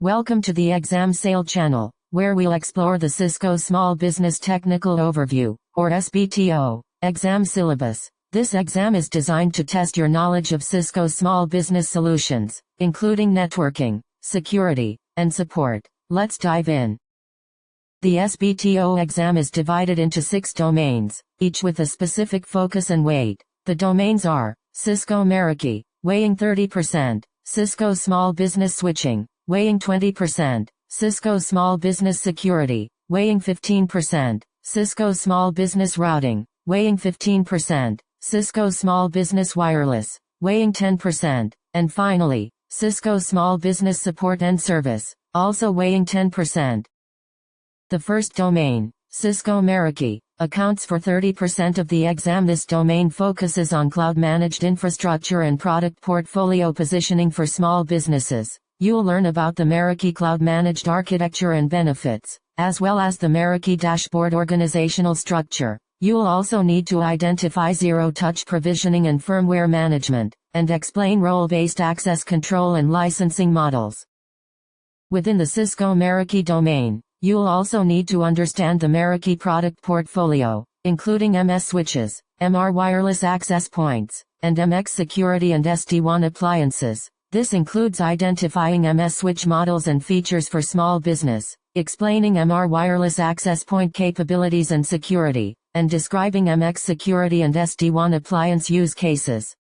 Welcome to the Exam Sale channel, where we'll explore the Cisco Small Business Technical Overview, or SBTO, exam syllabus. This exam is designed to test your knowledge of Cisco small business solutions, including networking, security, and support. Let's dive in. The SBTO exam is divided into 6 domains, each with a specific focus and weight. The domains are Cisco Meraki, weighing 30%, Cisco Small Business Switching, weighing 20%, Cisco Small Business Security, weighing 15%, Cisco Small Business Routing, weighing 15%, Cisco Small Business Wireless, weighing 10%, and finally, Cisco Small Business Support and Service, also weighing 10%. The first domain, Cisco Meraki, accounts for 30% of the exam. This domain focuses on cloud-managed infrastructure and product portfolio positioning for small businesses. You'll learn about the Meraki cloud-managed architecture and benefits, as well as the Meraki dashboard organizational structure. You'll also need to identify zero-touch provisioning and firmware management, and explain role-based access control and licensing models. Within the Cisco Meraki domain, you'll also need to understand the Meraki product portfolio, including MS switches, MR wireless access points, and MX security and SD-WAN appliances. This includes identifying MS switch models and features for small business, explaining MR wireless access point capabilities and security, and describing MX security and SD-WAN appliance use cases.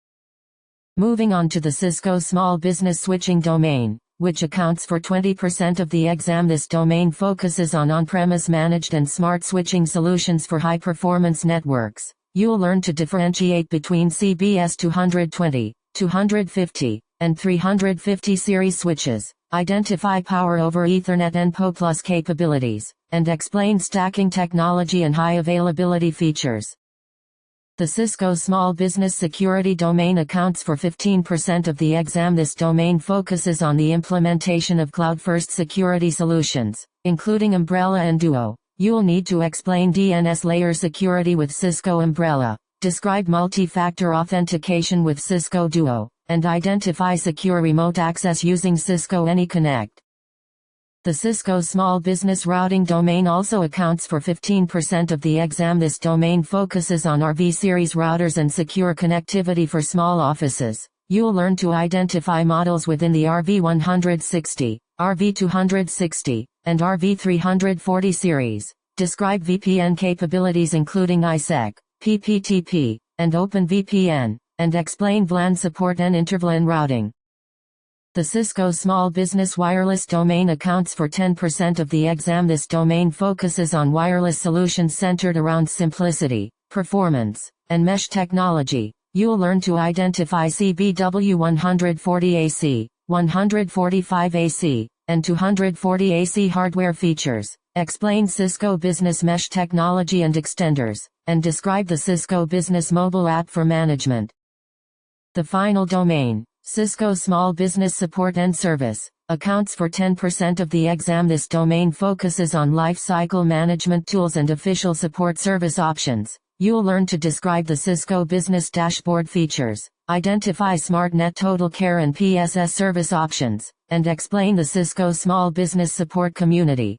Moving on to the Cisco Small Business Switching domain, which accounts for 20% of the exam. This domain focuses on on-premise managed and smart switching solutions for high-performance networks. You'll learn to differentiate between CBS 220, 250, and 350 series switches, identify Power over Ethernet and PoE+ capabilities, and explain stacking technology and high availability features. The Cisco Small Business Security domain accounts for 15% of the exam. This domain focuses on the implementation of cloud-first security solutions, including Umbrella and Duo. You'll need to explain DNS layer security with Cisco Umbrella, describe multi-factor authentication with Cisco Duo, and identify secure remote access using Cisco AnyConnect. The Cisco Small Business Routing domain also accounts for 15% of the exam. This domain focuses on RV series routers and secure connectivity for small offices. You'll learn to identify models within the RV160, RV260, and RV340 series, describe VPN capabilities including ISEC, PPTP, and OpenVPN, and explain VLAN support and interVLAN routing. The Cisco Small Business Wireless domain accounts for 10% of the exam. This domain focuses on wireless solutions centered around simplicity, performance, and mesh technology. You'll learn to identify CBW140AC, 145AC, and 240AC hardware features, explain Cisco Business Mesh technology and extenders, and describe the Cisco Business mobile app for management. The final domain, Cisco Small Business Support and Service, accounts for 10% of the exam. This domain focuses on life cycle management tools and official support service options. You'll learn to describe the Cisco Business Dashboard features, identify SmartNet Total Care and PSS service options, and explain the Cisco Small Business Support community.